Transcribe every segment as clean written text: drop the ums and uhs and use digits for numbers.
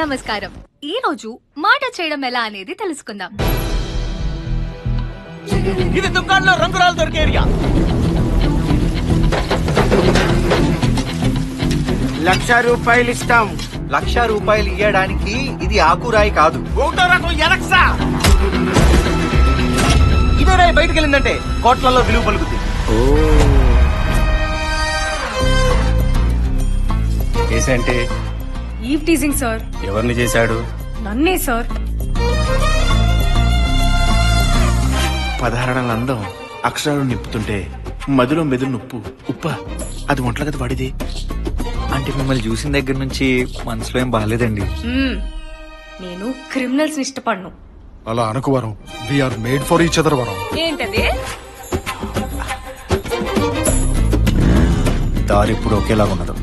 నమస్కారం. ఈ రోజు మాట చేయడం ఎలా అనేది తెలుసుకుందాం. ఇది దుకాణంలో రంగురాలు దొరికే ఏరియా. 1,00,000 రూపాయలు ఇస్తాం. 1,00,000 రూపాయలు ఇయ్యడానికి ఇది ఆకురాయి కాదు. ఒకటో రకం ఎలక్సా. ఇదే రాయి బయటకు వెళ్ళిందంటే కోట్లలో విలువ పలుకుతుంది. కేసేంటి? Eve teasing sir. ఎవరిని చేశాడు? నన్నే సార్. 16 అడుగుల అందం అక్షరాలు నిప్పుతుంటే మదిలో మెదులు నొప్పు ఉప్ప అది ఒంట్ల కదా పడిది. అంటే మిమ్మల్ని చూసిన దగ్గర నుంచి మనసులో ఏం బాగాలేదండి. నేను క్రిమినల్స్ ని ఇష్టపడను. అలా అనుకు వరం. We're made for each other వరం. ఏంటది? దారి ఇప్పుడు ఒకేలాగా ఉండదు.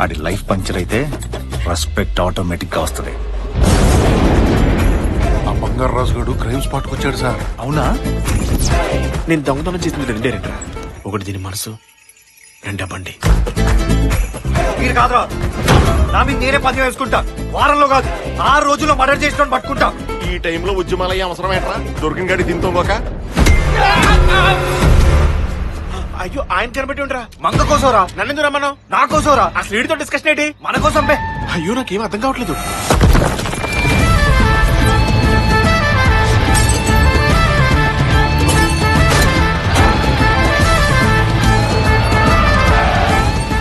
అది లైఫ్ పంచర్ అయితే రెస్పెక్ట్ ఆటోమేటిక్ గా వస్తుంది. ఆ బంగారు రాజు గడు క్రైమ్ స్పాట్ కు వచ్చాడు సార్. అవునా? నేను దొంగతనం చేసింది రెండా. ఒకటి దీని మనసు, రెండా బండి. మీరు కాదురా, నా మీద నేనే పది వేసుకుంటా. వారంలో కాదు 6 రోజుల్లో మర్డర్ చేసిన పట్టుకుంటా. ఈ టైంలో ఉద్యమాలయ్యే అవసరం ఏంట్రా? దొరికిన గడి దీంతో పోక. అయ్యో ఆయన కనబెట్టి ఉండరా. మంగ కోసంరా. నన్నెందుకు రమ్మన్నావు? నా కోసంరా. అసలు వీడితో డిస్కషన్ ఏంటి? మన కోసం బే. అయ్యో నాకేం అర్థం కావట్లేదు.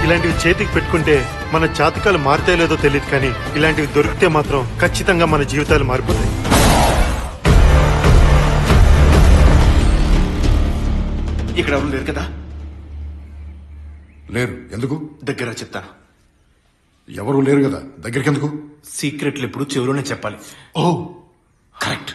ఇలాంటివి చేతికి పెట్టుకుంటే మన జాతకాలు మారుతాయో లేదో తెలియదు, కానీ ఇలాంటివి దొరికితే మాత్రం ఖచ్చితంగా మన జీవితాలు మారిపోతాయి. ఇక్కడ ఎవరు లేరు కదా? లేరు. ఎందుకు? దగ్గర చెప్తాను. ఎవరు లేరు కదా, దగ్గరికి ఎందుకు? సీక్రెట్లు ఎప్పుడు చెవిలోనే చెప్పాలి. ఓ కరెక్ట్.